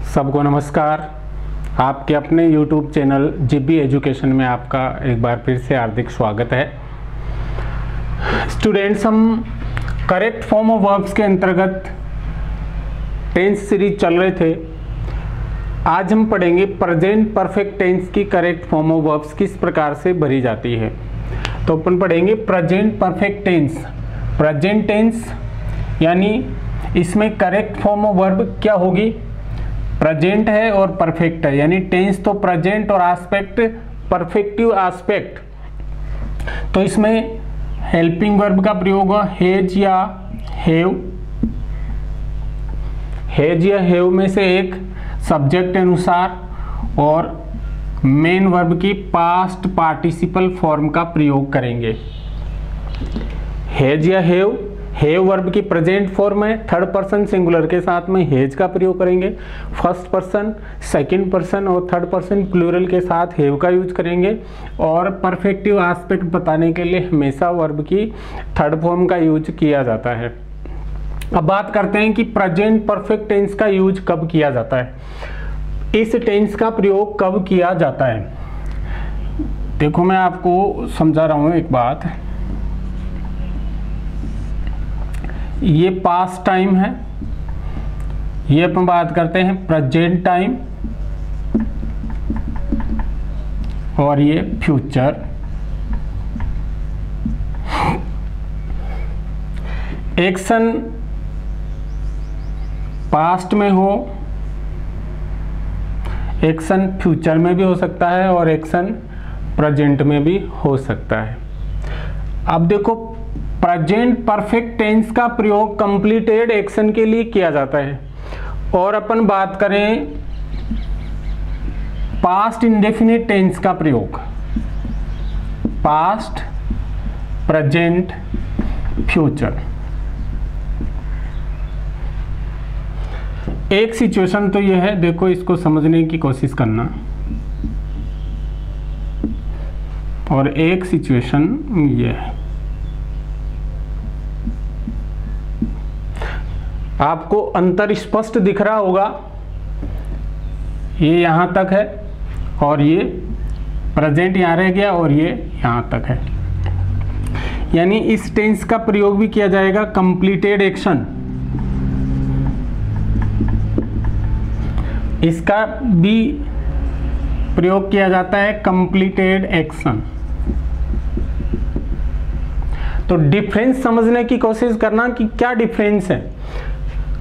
सबको नमस्कार। आपके अपने YouTube चैनल जीबी एजुकेशन में आपका एक बार फिर से हार्दिक स्वागत है। स्टूडेंट्स, हम करेक्ट फॉर्म ऑफ वर्ब्स के अंतर्गत टेंस सीरीज चल रहे थे। आज हम पढ़ेंगे प्रेजेंट परफेक्ट टेंस की करेक्ट फॉर्म ऑफ वर्ब्स किस प्रकार से भरी जाती है। तो अपन पढ़ेंगे present perfect tense. Present tense यानी इसमें करेक्ट फॉर्म ऑफ वर्ब क्या होगी, प्रेजेंट है और परफेक्ट है, यानी टेंस तो प्रेजेंट और आस्पेक्ट परफेक्टिव आस्पेक्ट। तो इसमें हेल्पिंग वर्ब का प्रयोग होगा हैज या हैव। हैज या हैव में से एक सब्जेक्ट अनुसार और मेन वर्ब की पास्ट पार्टिसिपल फॉर्म का प्रयोग करेंगे। हैज या हैव वर्ब की प्रेजेंट फॉर्म है, थर्ड पर्सन सिंगुलर के साथ में हैज का प्रयोग करेंगे। फर्स्ट पर्सन, सेकंड पर्सन और थर्ड पर्सन प्लूरल के साथ हैव का यूज करेंगे। और परफेक्टिव एस्पेक्ट बताने के लिए हमेशा वर्ब की थर्ड फॉर्म का यूज किया जाता है। अब बात करते हैं कि प्रेजेंट परफेक्ट टेंस का यूज कब किया जाता है, इस टेंस का प्रयोग कब किया जाता है। देखो मैं आपको समझा रहा हूं एक बात। ये पास्ट टाइम है, ये अपन बात करते हैं प्रेजेंट टाइम, और ये फ्यूचर। एक्शन पास्ट में हो, एक्शन फ्यूचर में भी हो सकता है और एक्शन प्रेजेंट में भी हो सकता है। अब देखो, प्रेजेंट परफेक्ट टेंस का प्रयोग कंप्लीटेड एक्शन के लिए किया जाता है। और अपन बात करें पास्ट इंडेफिनिट टेंस का प्रयोग, पास्ट, प्रेजेंट, फ्यूचर। एक सिचुएशन तो यह है, देखो इसको समझने की कोशिश करना, और एक सिचुएशन ये है। आपको अंतर स्पष्ट दिख रहा होगा, ये यहां तक है और ये प्रेजेंट यहां रह गया और ये यहां तक है। यानी इस टेंस का प्रयोग भी किया जाएगा कंप्लीटेड एक्शन, इसका भी प्रयोग किया जाता है कंप्लीटेड एक्शन। तो डिफरेंस समझने की कोशिश करना कि क्या डिफरेंस है।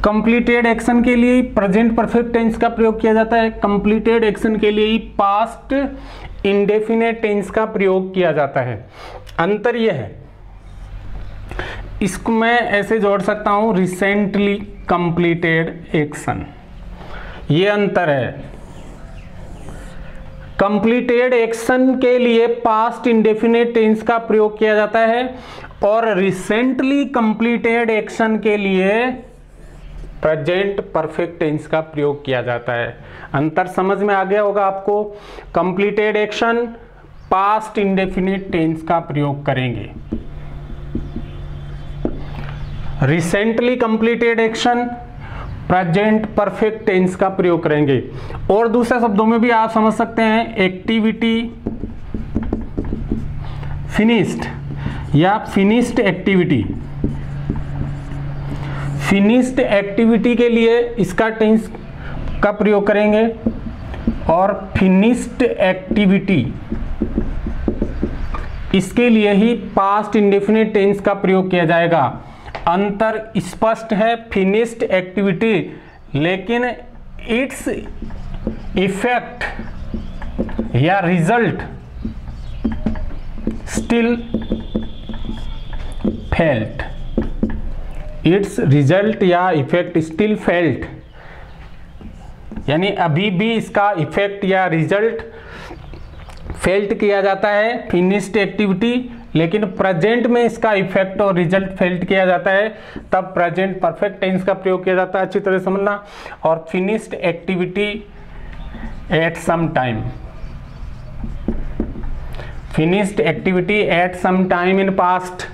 कंप्लीटेड एक्शन के लिए प्रेजेंट परफेक्ट टेंस का प्रयोग किया जाता है, कंप्लीटेड एक्शन के लिए ही पास्ट इंडेफिनिट टेंस का प्रयोग किया जाता है। अंतर यह है, इसको मैं ऐसे जोड़ सकता हूं, रिसेंटली कंप्लीटेड एक्शन, ये अंतर है। कंप्लीटेड एक्शन के लिए पास्ट इंडेफिनिट टेंस का प्रयोग किया जाता है और रिसेंटली कंप्लीटेड एक्शन के लिए प्रेजेंट परफेक्ट टेंस का प्रयोग किया जाता है। अंतर समझ में आ गया होगा आपको। Completed action past indefinite tense का प्रयोग करेंगे, recently completed action present perfect tense का प्रयोग करेंगे। और दूसरे शब्दों में भी आप समझ सकते हैं, एक्टिविटी फिनिश्ड या फिनिश्ड एक्टिविटी। फिनिश्ड एक्टिविटी के लिए इसका टेंस का प्रयोग करेंगे और फिनिश्ड एक्टिविटी इसके लिए ही पास्ट इंडेफिनिट टेंस का प्रयोग किया जाएगा। अंतर स्पष्ट है, फिनिश्ड एक्टिविटी, लेकिन इट्स इफेक्ट या result still felt. It's result या इफेक्ट स्टिल फेल्ट, यानी अभी भी इसका इफेक्ट या रिजल्ट फेल्ट किया जाता है फिनिश्ड एक्टिविटी, लेकिन प्रेजेंट में इसका इफेक्ट और रिजल्ट फेल्ट किया जाता है, तब प्रेजेंट परफेक्ट टेंस का प्रयोग किया जाता है। अच्छी तरह समझना। और finished activity at some time, finished activity at some time in past,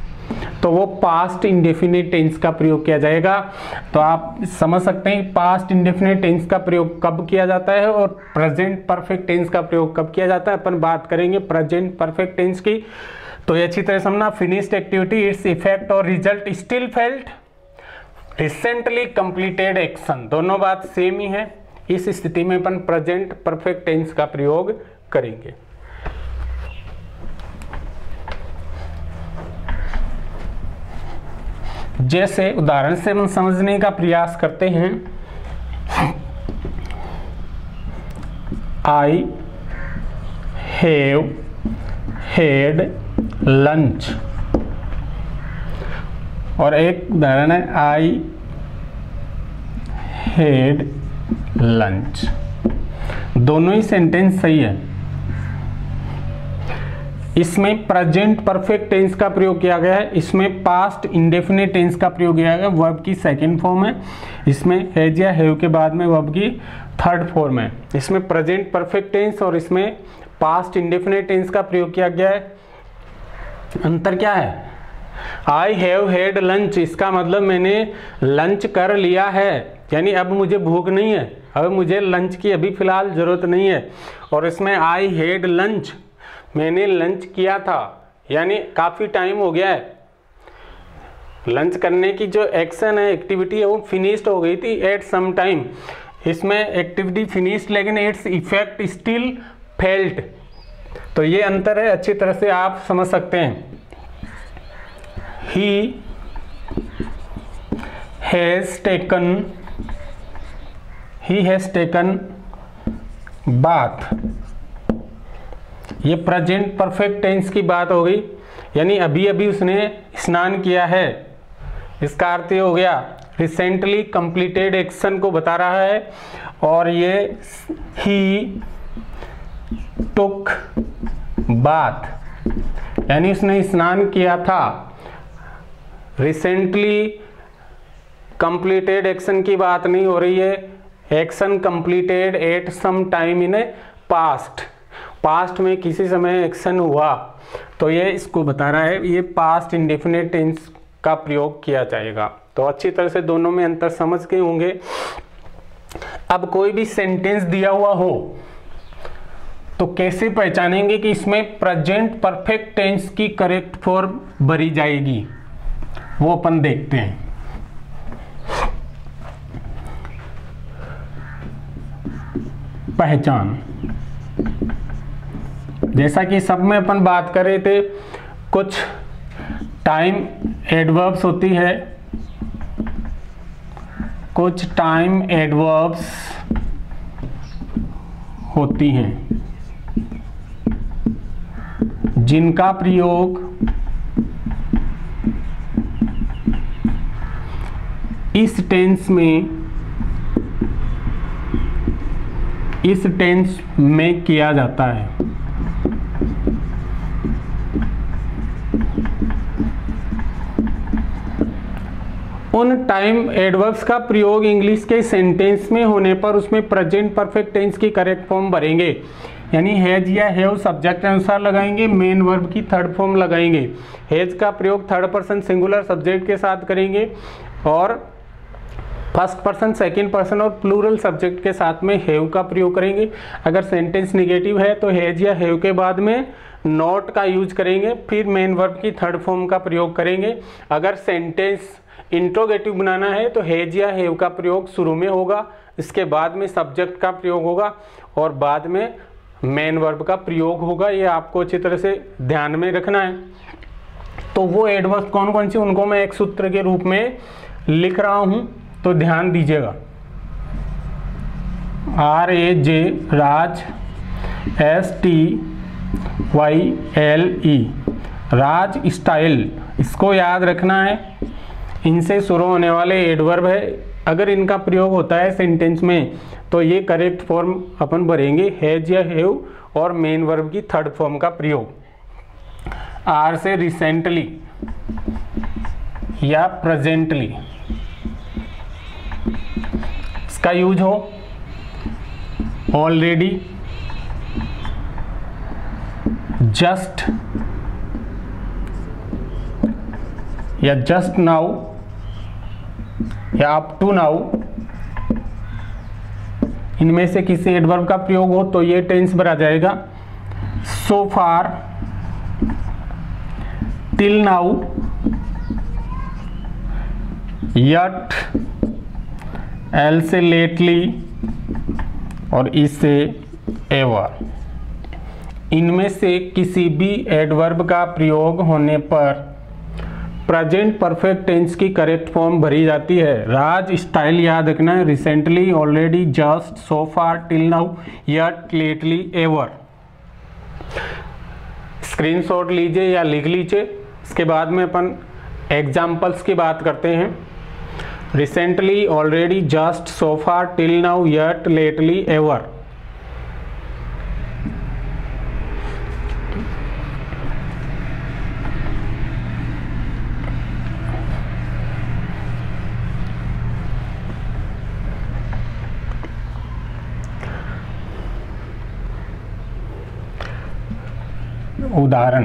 तो वो पास्ट इंडेफिनिट टेंस का प्रयोग किया जाएगा। तो आप समझ सकते हैं पास्ट इंडेफिनिट टेंस का प्रयोग कब किया जाता है और प्रेजेंट परफेक्ट टेंस का प्रयोग कब किया जाता है। अपन बात करेंगे प्रेजेंट परफेक्ट टेंस की। तो ये अच्छी तरह समझना, फिनिश्ड एक्टिविटी, इट्स इफेक्ट और result still felt, recently completed action, दोनों बात सेम ही है। इस स्थिति में अपन प्रेजेंट परफेक्ट टेंस का प्रयोग करेंगे। जैसे उदाहरण से हम समझने का प्रयास करते हैं, आई हैव हैड लंच, और एक उदाहरण है आई हैड लंच। दोनों ही सेंटेंस सही है। इसमें प्रेजेंट परफेक्ट टेंस का प्रयोग किया गया है, इसमें पास्ट इंडेफिनिट टेंस का प्रयोग किया गया है, वर्ब की सेकंड फॉर्म है। इसमें हैज या हैव के बाद में वर्ब की थर्ड फॉर्म है। इसमें प्रेजेंट परफेक्ट टेंस और इसमें पास्ट इंडेफिनिट टेंस का प्रयोग किया गया है। अंतर क्या है? आई हैव हैड लंच, इसका मतलब मैंने लंच कर लिया है, यानी अब मुझे भूख नहीं है, अब मुझे लंच की अभी फिलहाल जरूरत नहीं है। और इसमें आई हैड लंच, मैंने लंच किया था, यानी काफ़ी टाइम हो गया है। लंच करने की जो एक्शन है, एक्टिविटी है, वो फिनिश्ड हो गई थी एट सम टाइम। इसमें एक्टिविटी फिनिश्ड लेकिन इट्स इफेक्ट स्टिल फेल्ट। तो ये अंतर है, अच्छी तरह से आप समझ सकते हैं। ही हैज़ टेकन बाथ, ये प्रेजेंट परफेक्ट टेंस की बात हो गई, यानी अभी अभी उसने स्नान किया है। इसका अर्थ ये हो गया रिसेंटली कंप्लीटेड एक्शन को बता रहा है। और ये ही टुक बाथ, यानी उसने स्नान किया था। रिसेंटली कंप्लीटेड एक्शन की बात नहीं हो रही है, action completed at some time in past में किसी समय एक्शन हुआ, तो ये इसको बता रहा है। ये पास्ट इंडेफिनिट टेंस का प्रयोग किया जाएगा। तो अच्छी तरह से दोनों में अंतर समझ गए होंगे। अब कोई भी सेंटेंस दिया हुआ हो तो कैसे पहचानेंगे कि इसमें प्रेजेंट परफेक्ट टेंस की करेक्ट फॉर्म भरी जाएगी, वो अपन देखते हैं। पहचान, जैसा कि सब में अपन बात कर रहे थे, कुछ टाइम एडवर्ब्स होती है, कुछ टाइम एडवर्ब्स होती हैं जिनका प्रयोग इस टेंस में किया जाता है। उन टाइम एडवर्ब्स का प्रयोग इंग्लिश के सेंटेंस में होने पर उसमें प्रेजेंट परफेक्ट टेंस की करेक्ट फॉर्म भरेंगे, यानी हैज या हैव सब्जेक्ट के अनुसार लगाएंगे, मेन वर्ब की थर्ड फॉर्म लगाएंगे। हैज का प्रयोग थर्ड पर्सन सिंगुलर सब्जेक्ट के साथ करेंगे और फर्स्ट पर्सन, सेकंड पर्सन और प्लूरल सब्जेक्ट के साथ में हैव का प्रयोग करेंगे। अगर सेंटेंस निगेटिव है तो हैज या हैव के बाद में नॉट का यूज करेंगे, फिर मेन वर्ब की थर्ड फॉर्म का प्रयोग करेंगे। अगर सेंटेंस इंट्रोगेटिव बनाना है तो हैज या हैव का प्रयोग शुरू में होगा, इसके बाद में सब्जेक्ट का प्रयोग होगा और बाद में मेन वर्ब का प्रयोग होगा। ये आपको अच्छी तरह से ध्यान में रखना है। तो वो एडवर्ब्स कौन कौन सी, उनको मैं एक सूत्र के रूप में लिख रहा हूँ, तो ध्यान दीजिएगा। RAJ राज, STYLE राज स्टाइल, इसको याद रखना है। इनसे शुरू होने वाले एडवर्ब है, अगर इनका प्रयोग होता है सेंटेंस में तो ये करेक्ट फॉर्म अपन भरेंगे, हैज या हैव और मेन वर्ब की थर्ड फॉर्म का प्रयोग। R से रिसेंटली या प्रेजेंटली इसका यूज हो, ऑलरेडी, जस्ट या जस्ट नाउ या अप टू नाउ, इनमें से किसी एडवर्ब का प्रयोग हो तो ये टेंस भरा जाएगा। सो far, till now, yet, L से लेटली और इससे एवर। इनमें से किसी भी एडवर्ब का प्रयोग होने पर प्रेजेंट परफेक्ट टेंस की करेक्ट फॉर्म भरी जाती है। राज स्टाइल याद रखना है, recently, already, just, so far, till now, yet, lately, ever. Screenshot लीजिए या लिख लीजिए। इसके बाद में अपन एग्जाम्पल्स की बात करते हैं। Recently, already, just, so far, till now, yet, lately, ever. उदाहरण,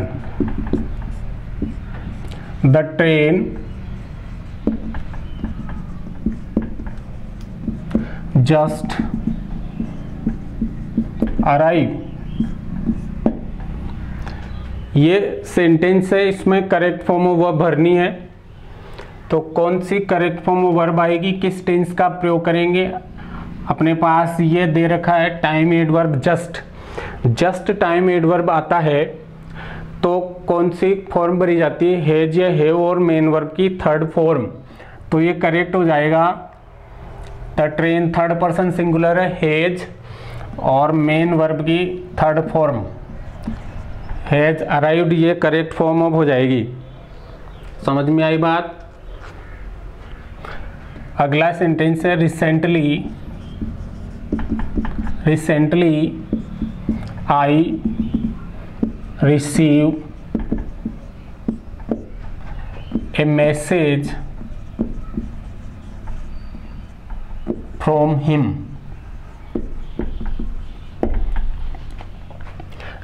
द ट्रेन जस्ट अराइव। ये सेंटेंस है, इसमें करेक्ट फॉर्म ऑफ वर्ब भरनी है। तो कौन सी करेक्ट फॉर्म ऑफ वर्ब आएगी, किस टेंस का प्रयोग करेंगे? अपने पास ये दे रखा है time adverb just. Just time adverb आता है तो कौन सी फॉर्म भरी जाती है? हैज या हैव और मेन वर्ब की थर्ड फॉर्म। तो ये करेक्ट हो जाएगा। The train third person singular है, हैज, और मेन वर्ब की थर्ड फॉर्म हैज अराइव्ड, ये करेक्ट फॉर्म ऑफ हो जाएगी। समझ में आई बात? अगला सेंटेंस है recently. Recently I receive a message from him.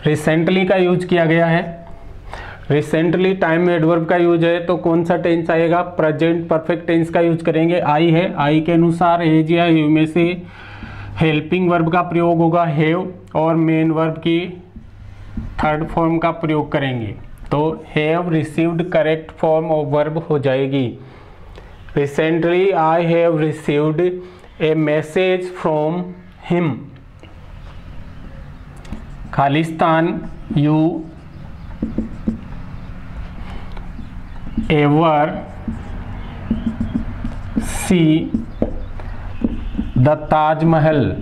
Recently का यूज किया गया है। रिसेंटली टाइम एडवर्ब का यूज है तो कौन सा टेंस आएगा? प्रेजेंट परफेक्ट टेंस का यूज करेंगे। आई है, आई के अनुसार हैज या हैव में से हेल्पिंग वर्ब का प्रयोग होगा हैव, और मेन वर्ब की थर्ड फॉर्म का प्रयोग करेंगे। तो have received correct form of verb हो जाएगी। Recently I have received A message from him. Khalistan, you ever see the Taj Mahal.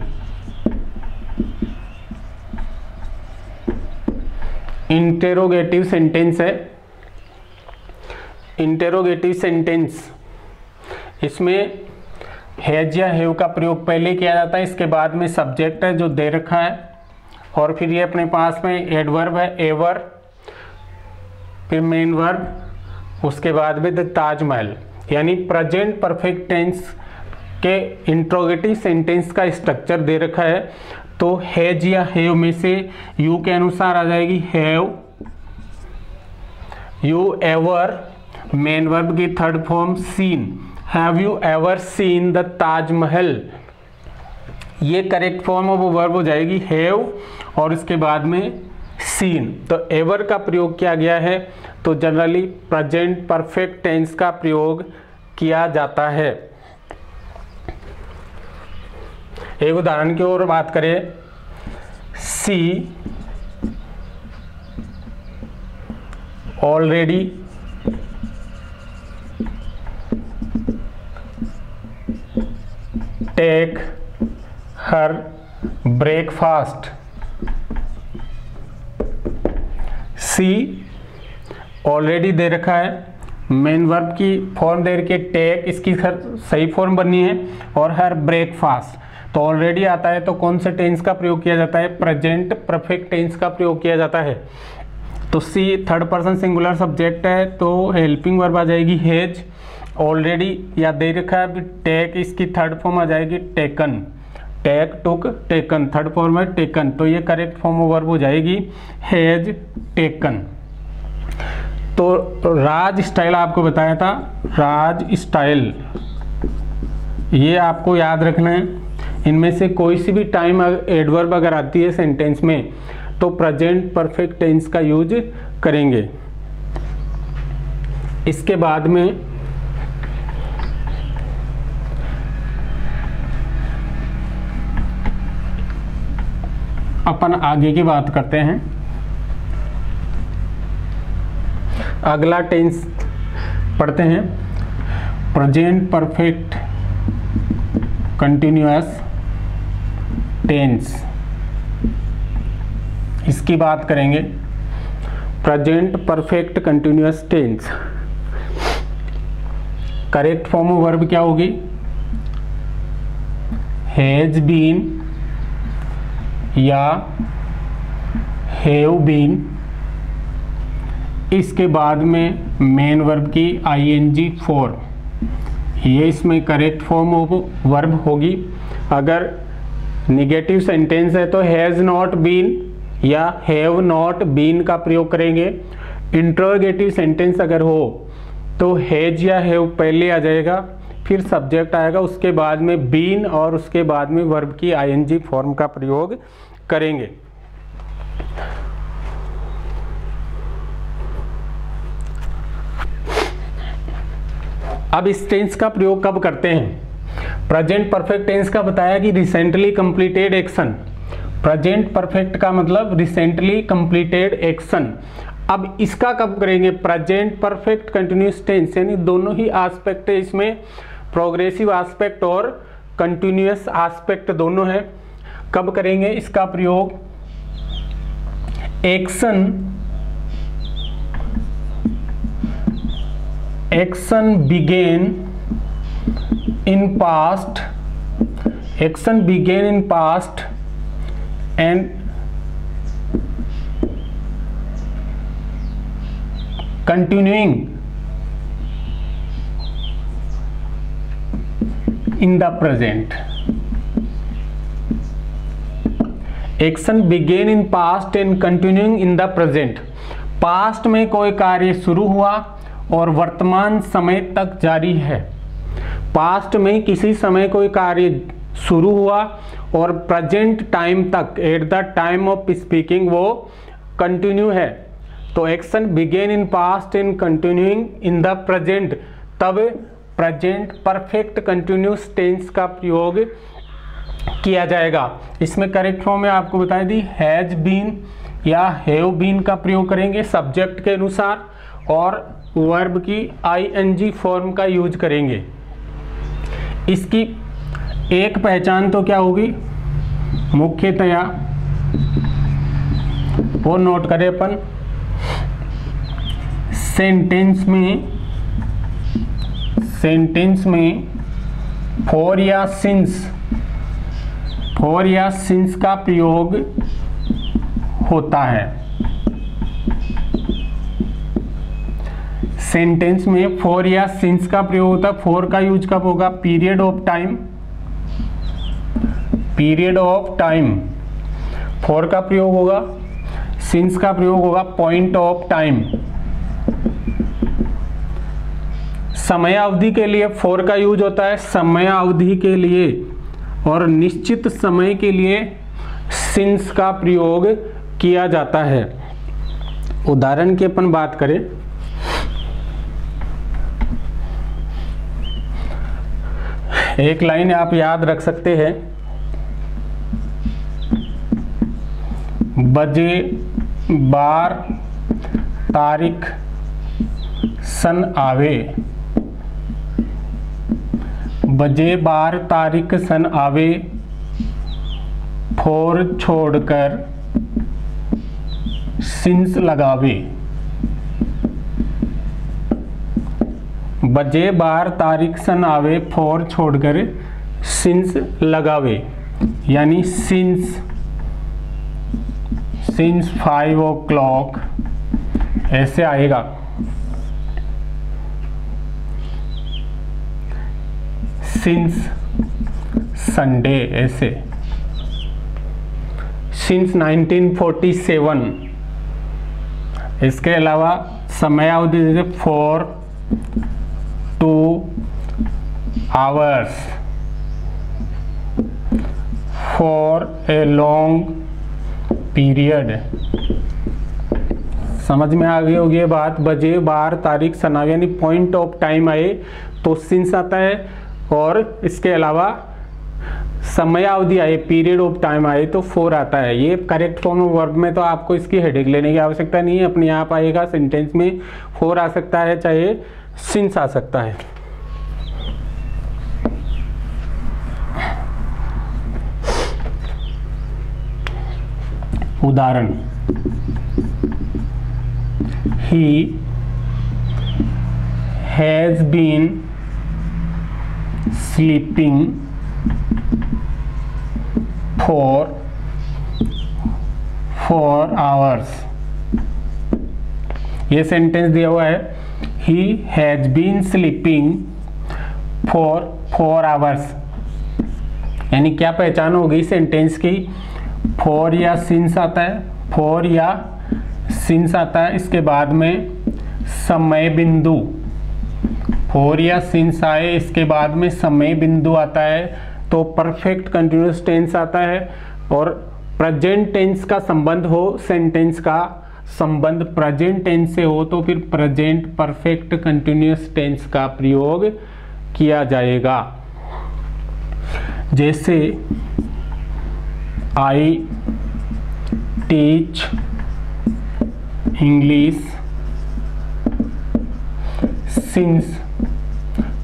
Interrogative sentence है। इंटेरोगेटिव सेंटेंस, इसमें हैज या हैव का प्रयोग पहले किया जाता है, इसके बाद में सब्जेक्ट है जो दे रखा है, और फिर ये अपने पास में एडवर्ब है एवर, फिर मेन वर्ब, उसके बाद में द ताजमहल। यानी प्रेजेंट परफेक्ट टेंस के इंट्रोगेटिव सेंटेंस का स्ट्रक्चर दे रखा है। तो हैज या हैव में से यू के अनुसार आ जाएगी have, you ever, main verb की third form seen. Have you ever seen the Taj Mahal, ये करेक्ट फॉर्म ऑफ वर्ब हो जाएगी हैव, और इसके बाद में सीन। तो एवर का प्रयोग किया गया है, तो जनरली प्रेजेंट परफेक्ट टेंस का प्रयोग किया जाता है। एक उदाहरण की ओर बात करें, सी ऑलरेडी टेक हर ब्रेकफास्ट। सी ऑलरेडी दे रखा है, मेन वर्ब की फॉर्म दे रखी है टेक, इसकी सही फॉर्म बननी है, और हर ब्रेकफास्ट। तो ऑलरेडी आता है तो कौन से टेंस का प्रयोग किया जाता है? प्रेजेंट परफेक्ट टेंस का प्रयोग किया जाता है। तो सी थर्ड पर्सन सिंगुलर सब्जेक्ट है, तो हेल्पिंग वर्ब आ जाएगी हैज। ऑलरेडी या दे रखा है टेक, इसकी थर्ड फॉर्म आ जाएगी टेकन। टेक, टुक, टेकन, थर्ड फॉर्म है टेकन। तो ये करेक्ट फॉर्म ऑफ वर्ब हो जाएगी हैज टेकन। तो राज स्टाइल आपको बताया था, राज स्टाइल, ये आपको याद रखना है। इनमें से कोई सी भी टाइम एडवर्ब अगर आती है सेंटेंस में तो प्रेजेंट परफेक्ट टेंस का यूज करेंगे। इसके बाद में अपन आगे की बात करते हैं। अगला टेंस पढ़ते हैं, प्रेजेंट परफेक्ट कंटिन्यूअस टेंस। इसकी बात करेंगे, present perfect continuous tense. Correct form of verb क्या होगी? हैज बीन या हैव बीन, इसके बाद में मेन वर्ब की ing फॉर्म, ये इसमें करेक्ट फॉर्म ऑफ वर्ब होगी। अगर निगेटिव सेंटेंस है तो हैज़ नॉट बीन या हैव नॉट बीन का प्रयोग करेंगे। इंट्रोगेटिव सेंटेंस अगर हो तो हैज या हैव पहले आ जाएगा, फिर सब्जेक्ट आएगा, उसके बाद में बीन और उसके बाद में वर्ब की ing फॉर्म का प्रयोग करेंगे। अब इस टेंस का प्रयोग कब करते हैं? प्रेजेंट परफेक्ट टेंस का बताया कि recently completed action. Present perfect का मतलब रिसेंटली कंप्लीटेड एक्शन। अब इसका कब करेंगे? प्रेजेंट परफेक्ट कंटिन्यूअस टेंस, यानी दोनों ही एस्पेक्ट है इसमें, प्रोग्रेसिव एस्पेक्ट और कंटिन्यूअस एस्पेक्ट दोनों है। कब करेंगे इसका प्रयोग? Action begin in past, action begin in past and continuing in the present. Action began in past and continuing in the present. Past में कोई कार्य शुरू हुआ और वर्तमान समय तक जारी है। पास्ट में किसी समय कोई कार्य शुरू हुआ और प्रेजेंट टाइम तक, at the time of speaking, वो कंटिन्यू है। तो action begin in past and continuing in the present, तब प्रेजेंट परफेक्ट कंटिन्यूस टेंस का प्रयोग किया जाएगा। इसमें करेक्ट फॉर्म में आपको बताई दी, हैज बीन या हैव बीन का प्रयोग करेंगे सब्जेक्ट के अनुसार, और वर्ब की ing फॉर्म का यूज करेंगे। इसकी एक पहचान तो क्या होगी मुख्यतया, वो नोट करें अपन। सेंटेंस में फॉर या सिंस का प्रयोग होता है। सेंटेंस में फॉर या सिंस का प्रयोग होता है। फॉर का यूज कब होगा? पीरियड ऑफ टाइम फॉर का प्रयोग होगा। सिंस का प्रयोग होगा पॉइंट ऑफ टाइम, समय अवधि के लिए फॉर का यूज होता है, समय अवधि के लिए, और निश्चित समय के लिए सिंस का प्रयोग किया जाता है। उदाहरण की अपन बात करें, एक लाइन आप याद रख सकते हैं, बजे बार तारीख सन आवे, बजे बार तारीख सन आवे, फोर छोड़कर सिंस लगावे। बजे बार तारीख सन आवे, फोर छोड़कर सिंस लगावे, यानी सिंस 5 o'clock ऐसे आएगा। सिंस संडे ऐसे, सिंस 1947। इसके अलावा समयावधि जैसे 4 2 hours, for a long period। समझ में आ गई होगी ये बात। बजे, बार, तारीख, सनाव यानी पॉइंट ऑफ टाइम आए तो सिंस आता है, और इसके अलावा समयावधि आए, पीरियड ऑफ टाइम आए तो 4 आता है। ये करेक्ट फॉर्म ऑफ वर्ब में तो आपको इसकी हेडिंग लेने की आवश्यकता नहीं है, अपने आप आएगा। सेंटेंस में 4 आ सकता है, चाहे सिंस आ सकता है। उदाहरण, he has been sleeping for 4 hours। ये सेंटेंस दिया हुआ है, he has been sleeping for 4 hours, यानी क्या पहचान हो गई सेंटेंस की? 4 या सिंस आता है, 4 या सिंस आता है, इसके बाद में समय बिंदु, 4 या सिंस आए, इसके बाद में समय बिंदु आता है तो परफेक्ट कंटिन्यूअस टेंस आता है। और प्रेजेंट टेंस का संबंध हो, सेंटेंस का संबंध प्रेजेंट टेंस से हो तो फिर प्रेजेंट परफेक्ट कंटिन्यूअस टेंस का प्रयोग किया जाएगा। जैसे I teach English since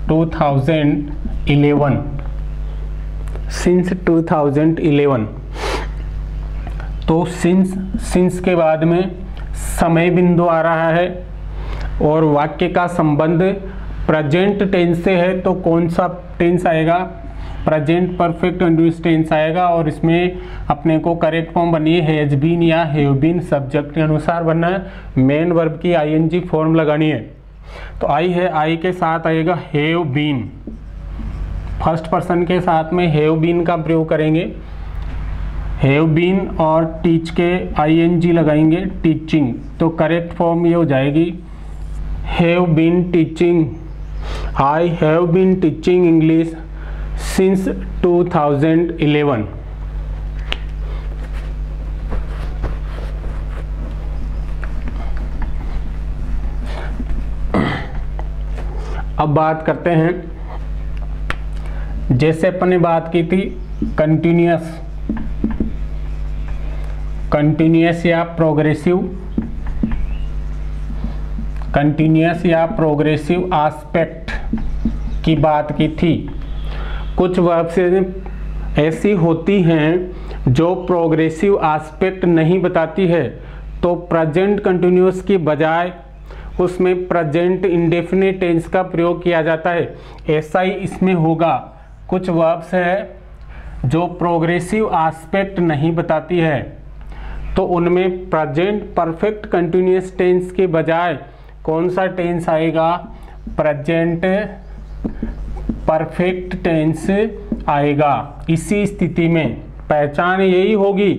2011। since 2011 तो सिंस के बाद में समय बिंदु आ रहा है और वाक्य का संबंध प्रेजेंट टेंस से है तो कौन सा टेंस आएगा? प्रेजेंट परफेक्ट कंटिन्यूअस टेंस आएगा। और इसमें अपने को करेक्ट फॉर्म बनी है हैज बीन या हैव बीन, सब्जेक्ट के अनुसार बनना है। मेन वर्ब की आईएनजी फॉर्म लगानी है तो आई है, आई के साथ आएगा हैव बीन, फर्स्ट पर्सन के साथ में हैव बीन का प्रयोग करेंगे। हैव बीन और टीच के आईएनजी लगाएंगे, टीचिंग, तो करेक्ट फॉर्म ये हो जाएगी have been teaching, I have been teaching English since 2011। अब बात करते हैं, जैसे अपन ने बात की थी कंटिन्यूअस या प्रोग्रेसिव एस्पेक्ट की बात की थी। कुछ वर्ब्स ऐसी होती हैं जो प्रोग्रेसिव एस्पेक्ट नहीं बताती है तो प्रेजेंट कंटिन्यूअस की बजाय उसमें प्रेजेंट इंडेफिनिट टेंस का प्रयोग किया जाता है। ऐसा ही इसमें होगा। कुछ वर्ब्स है जो प्रोग्रेसिव एस्पेक्ट नहीं बताती है तो उनमें प्रेजेंट परफेक्ट कंटिन्यूअस टेंस के बजाय कौन सा टेंस आएगा? प्रेजेंट परफेक्ट टेंस आएगा। इसी स्थिति में पहचान यही होगी,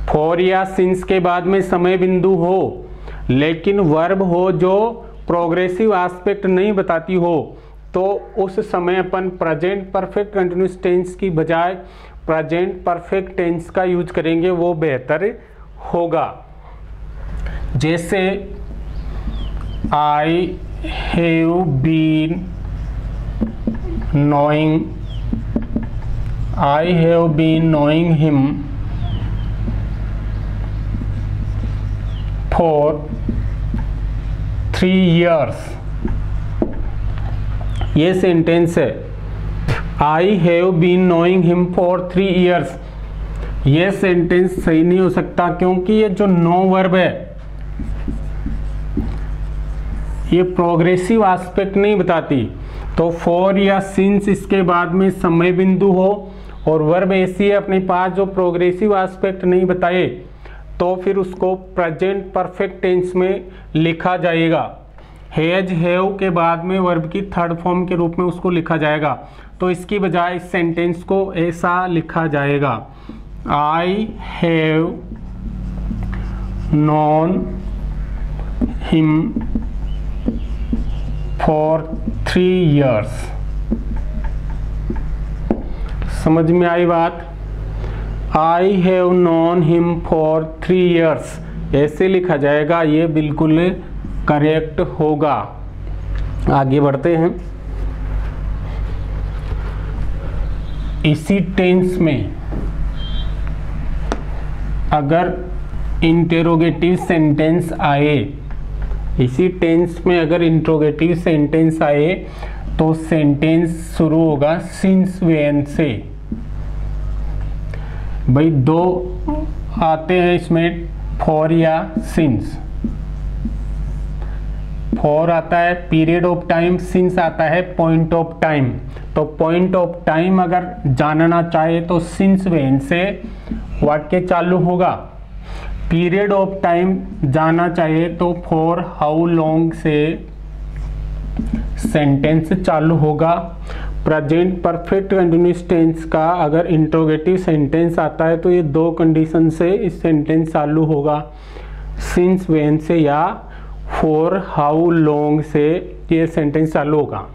4 या सिंस के बाद में समय बिंदु हो लेकिन वर्ब हो जो प्रोग्रेसिव एस्पेक्ट नहीं बताती हो तो उस समय अपन प्रेजेंट परफेक्ट कंटिन्यूअस टेंस की बजाय प्रेजेंट परफेक्ट टेंस का यूज करेंगे, वो बेहतर होगा। जैसे I have been knowing him for 3 years। ये सेंटेंस है, I have been knowing him for 3 years। ये सेंटेंस सही नहीं हो सकता क्योंकि ये जो नो वर्ब है ये प्रोग्रेसिव एस्पेक्ट नहीं बताती। तो 4 या सिंस इसके बाद में समय बिंदु हो और वर्ब ऐसी है अपने पास जो प्रोग्रेसिव एस्पेक्ट नहीं बताए तो फिर उसको प्रेजेंट परफेक्ट टेंस में लिखा जाएगा। हैज हैव के बाद में वर्ब की थर्ड फॉर्म के रूप में उसको लिखा जाएगा। तो इसकी बजाय इस सेंटेंस को ऐसा लिखा जाएगा, I have non him for 3 years। समझ में आई बात? I have known him for 3 years, ऐसे लिखा जाएगा, ये बिल्कुल करेक्ट होगा। आगे बढ़ते हैं। इसी टेंस में अगर इंटेरोगेटिव सेंटेंस आए, इसी टेंस में अगर इंट्रोगेटिव सेंटेंस आए तो सेंटेंस शुरू होगा सिंस व्हेन से। भाई दो आते हैं इसमें, फॉर या सिंस। फॉर आता है पीरियड ऑफ टाइम, सिंस आता है पॉइंट ऑफ टाइम। तो पॉइंट ऑफ टाइम अगर जानना चाहे तो सिंस व्हेन से वाक्य चालू होगा। पीरियड ऑफ टाइम जानना चाहिए तो फॉर हाउ लॉन्ग से सेंटेंस चालू होगा। प्रेजेंट परफेक्ट कंटिन्यूअस टेंस का अगर इंट्रोगेटिव सेंटेंस आता है तो ये दो कंडीशन से इस सेंटेंस चालू होगा, सिंस व्हेन से या फॉर हाउ लॉन्ग से ये सेंटेंस चालू होगा।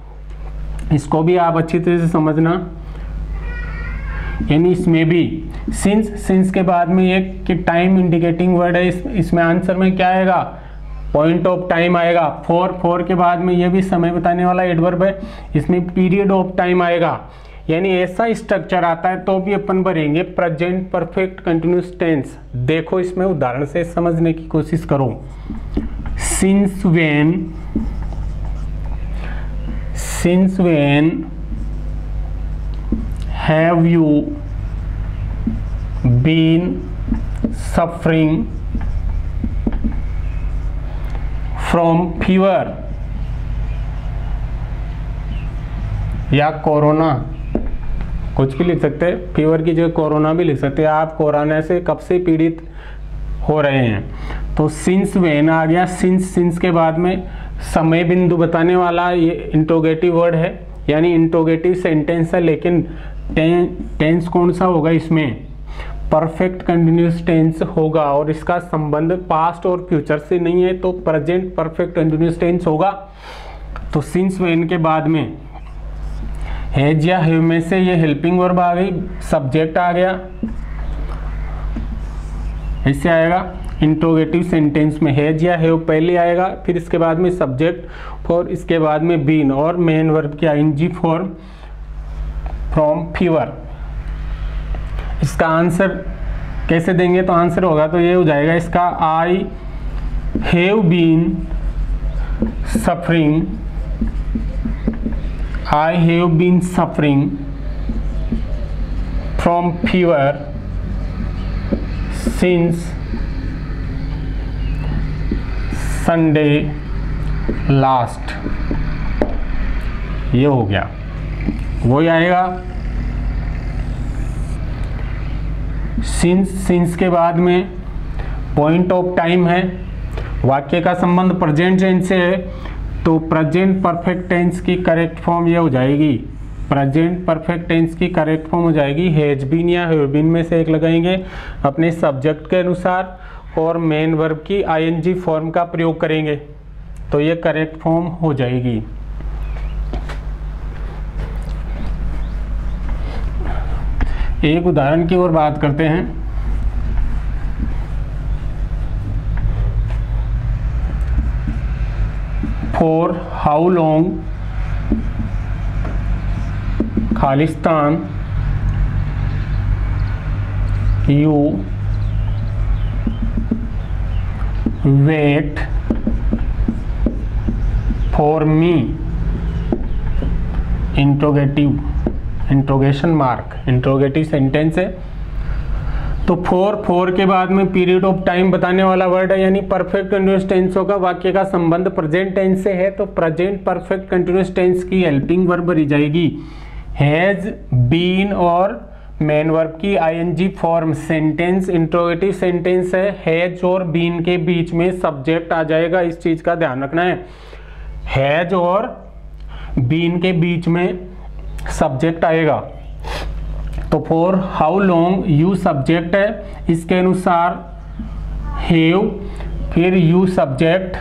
इसको भी आप अच्छी तरह से समझना। यानी इसमें भी सिंस के बाद में एक कि टाइम इंडिकेटिंग वर्ड है, इसमें आंसर में क्या आएगा? पॉइंट ऑफ टाइम आएगा। फॉर के बाद में ये भी समय बताने वाला एडवर्ब है, इसमें पीरियड ऑफ टाइम आएगा। यानी ऐसा स्ट्रक्चर आता है तो भी अपन भरेंगे प्रेजेंट परफेक्ट कंटिन्यूअस टेंस। देखो इसमें उदाहरण से समझने की कोशिश करो। Since when have you been suffering from fever या कोरोना, कुछ भी लिख सकते हैं, फीवर की जगह कोरोना भी लिख सकते हैं। आप कोरोना से कब से पीड़ित हो रहे हैं? तो सिंस व्हेन आ गया। सिंस के बाद में समय बिंदु बताने वाला ये इंट्रोगेटिव वर्ड है, यानी इंट्रोगेटिव सेंटेंस है, लेकिन टेंस कौन सा होगा? इसमें परफेक्ट कंटिन्यूअस टेंस होगा और इसका संबंध पास्ट और फ्यूचर से नहीं है, तो प्रेजेंट परफेक्ट कंटिन्यूअस टेंस होगा। तो सिंस व्हेन के बाद में हैज या हैव में से ये हेल्पिंग वर्ब आ गई, सब्जेक्ट आ गया, इससे आएगा इंट्रोगेटिव सेंटेंस में हैज या हैव पहले आएगा, फिर इसके बाद में सब्जेक्ट और इसके बाद में बीन और मेन वर्ब की आईएनजी फॉर्म फ्रॉम फीवर। इसका आंसर कैसे देंगे? तो आंसर होगा तो ये हो जाएगा इसका, I have been suffering from fever since Sunday last. ये हो गया, वही आएगा सिंस के बाद में पॉइंट ऑफ टाइम है, वाक्य का संबंध प्रेजेंट टेंस से है, तो प्रेजेंट परफेक्ट टेंस की करेक्ट फॉर्म ये हो जाएगी, प्रेजेंट परफेक्ट टेंस की करेक्ट फॉर्म हो जाएगी हैज बीन या हैव बीन में से एक लगाएंगे अपने सब्जेक्ट के अनुसार और मेन वर्ब की आईएनजी फॉर्म का प्रयोग करेंगे, तो ये करेक्ट फॉर्म हो जाएगी। एक उदाहरण की ओर बात करते हैं। फॉर हाउ लॉन्ग खालिस्तान you wait for me, interrogation mark, interrogative sentence है। तो फॉर के बाद में पीरियड ऑफ टाइम बताने वाला वर्ड है, यानी परफेक्ट कंटिन्यूअस टेंस होगा। वाक्य का संबंध प्रेजेंट टेंस से है, तो प्रेजेंट परफेक्ट कंटिन्यूअस टेंस की हेल्पिंग वर्ब भरी जाएगी हैज बीन और मेन वर्ब की ING form. Sentence interrogative sentence है, हैज और बीन के बीच में सब्जेक्ट आ जाएगा, इस चीज का ध्यान रखना है। हैज और बीन के बीच में सब्जेक्ट आएगा। तो for how long you subject है, इसके अनुसार हैव, फिर यू सब्जेक्ट,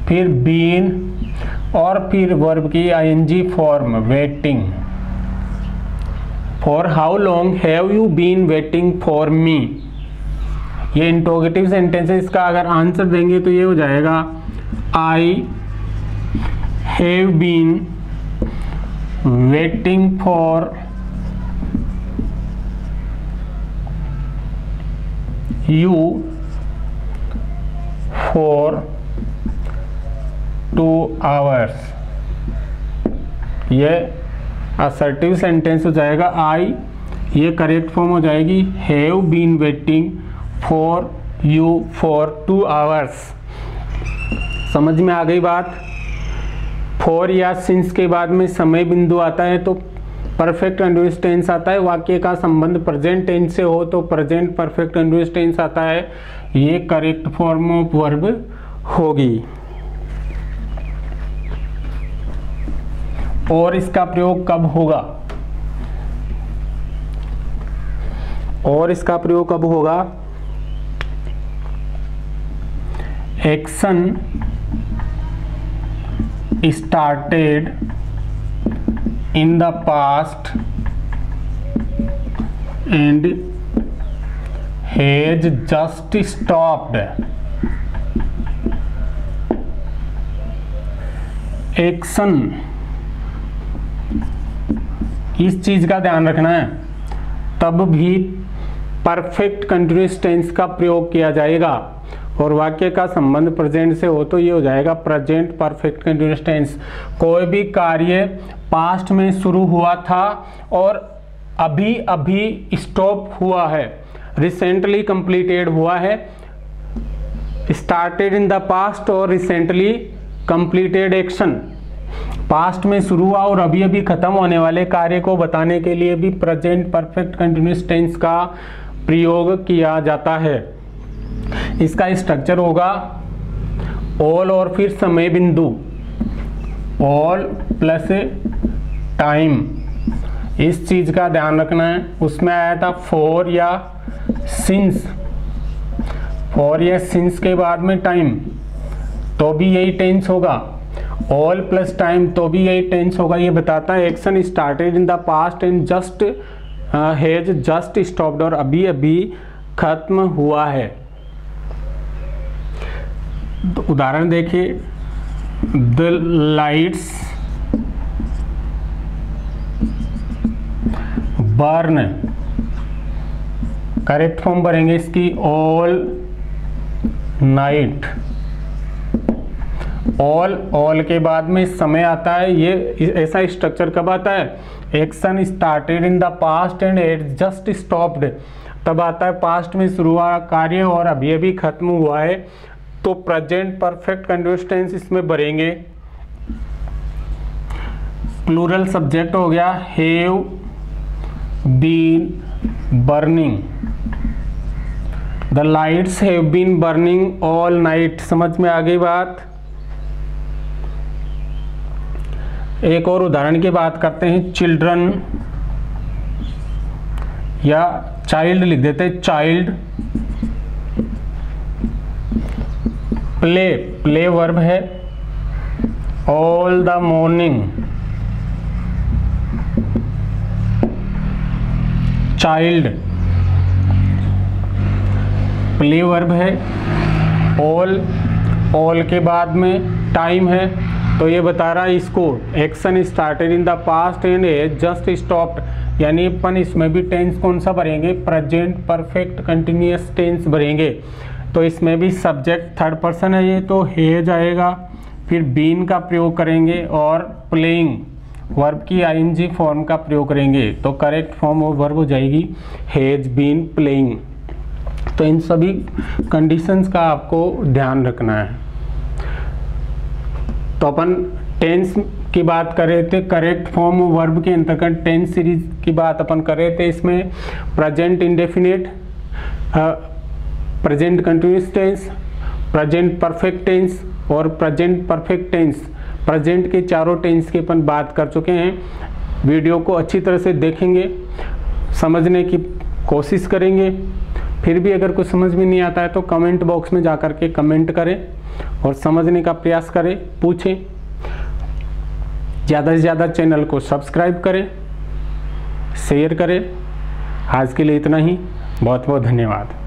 फिर बीन और फिर वर्ब की ING form waiting. For how long have you been waiting for me. ये इंट्रोगेटिव सेंटेंस है, इसका अगर आंसर देंगे तो ये हो जाएगा I have been waiting for you for 2 hours। ये असर्टिव सेंटेंस हो जाएगा आई, ये करेक्ट फॉर्म हो जाएगी have been waiting for you for 2 hours। समझ में आ गई बात। फॉर या सिंस के बाद में समय बिंदु आता है तो परफेक्ट कंटीन्यूअस टेंस आता है। वाक्य का संबंध प्रेजेंट टेंस से हो तो प्रेजेंट परफेक्ट कंटीन्यूअस टेंस आता है। ये करेक्ट फॉर्म ऑफ वर्ब होगी। और इसका प्रयोग कब होगा? और इसका प्रयोग कब होगा? Action started in the past and has just stopped। Action, इस चीज का ध्यान रखना है, तब भी परफेक्ट कंटीन्यूअस टेंस का प्रयोग किया जाएगा। और वाक्य का संबंध प्रेजेंट से हो तो ये हो जाएगा प्रेजेंट परफेक्ट कंटीन्यूअस टेंस। कोई भी कार्य पास्ट में शुरू हुआ था और अभी अभी स्टॉप हुआ है, रिसेंटली कंप्लीटेड हुआ है। स्टार्टेड इन द पास्ट और रिसेंटली कंप्लीटेड एक्शन, पास्ट में शुरू हुआ और अभी अभी खत्म होने वाले कार्य को बताने के लिए भी प्रेजेंट परफेक्ट कंटीन्यूअस टेंस का प्रयोग किया जाता है। इसका स्ट्रक्चर होगा ऑल और फिर समय बिंदु, ऑल प्लस टाइम। इस चीज का ध्यान रखना है। उसमें आया था फॉर या सिंस, फॉर या सिंस के बाद में टाइम तो भी यही टेंस होगा, ऑल प्लस टाइम तो भी यही टेंस होगा। ये बताता है action started in the past and just has just stopped, और अभी अभी खत्म हुआ है। तो उदाहरण देखिए, the lights burn, correct form भरेंगे इसकी ऑल नाइट। ऑल के बाद में समय आता है। ये ऐसा स्ट्रक्चर कब आता है? Action started in the past and it just stopped, तब आता है पास्ट में शुरू हुआ कार्य और अभी अभी खत्म हुआ है। तो प्रेजेंट परफेक्ट कंटीन्यूअस टेंस इसमें भरेंगे। प्लूरल सब्जेक्ट हो गया have been burning, the lights have been burning all night. समझ में आ गई बात। एक और उदाहरण की बात करते हैं, चिल्ड्रन या चाइल्ड लिख देते हैं, चाइल्ड। प्ले वर्ब है, all the morning. Child play verb है, ऑल के बाद में टाइम है तो ये बता रहा है इसको action started in the past and has just stopped, यानी अपन इसमें भी टेंस कौन सा भरेंगे? प्रेजेंट परफेक्ट कंटिन्यूअस टेंस भरेंगे। तो इसमें भी सब्जेक्ट थर्ड पर्सन है, ये तो हैज आएगा, फिर बीन का प्रयोग करेंगे और प्लेइंग वर्ब की आईएनजी फॉर्म का प्रयोग करेंगे। तो करेक्ट फॉर्म ऑफ वर्ब हो जाएगी हैज बीन प्लेइंग। तो इन सभी कंडीशंस का आपको ध्यान रखना है। तो अपन टेंस की बात कर रहे थे, करेक्ट फॉर्म वर्ब के अंतर्गत टेंस सीरीज की बात अपन कर रहे थे। इसमें present indefinite, present continuous tense, present perfect tense और प्रेजेंट परफेक्ट टेंस, प्रेजेंट के चारों टेंस की अपन बात कर चुके हैं। वीडियो को अच्छी तरह से देखेंगे, समझने की कोशिश करेंगे। फिर भी अगर कुछ समझ में नहीं आता है तो कमेंट बॉक्स में जा कर के कमेंट करें। और समझने का प्रयास करें, पूछें। ज़्यादा से ज़्यादा चैनल को सब्सक्राइब करें, शेयर करें। आज के लिए इतना ही। बहुत बहुत धन्यवाद।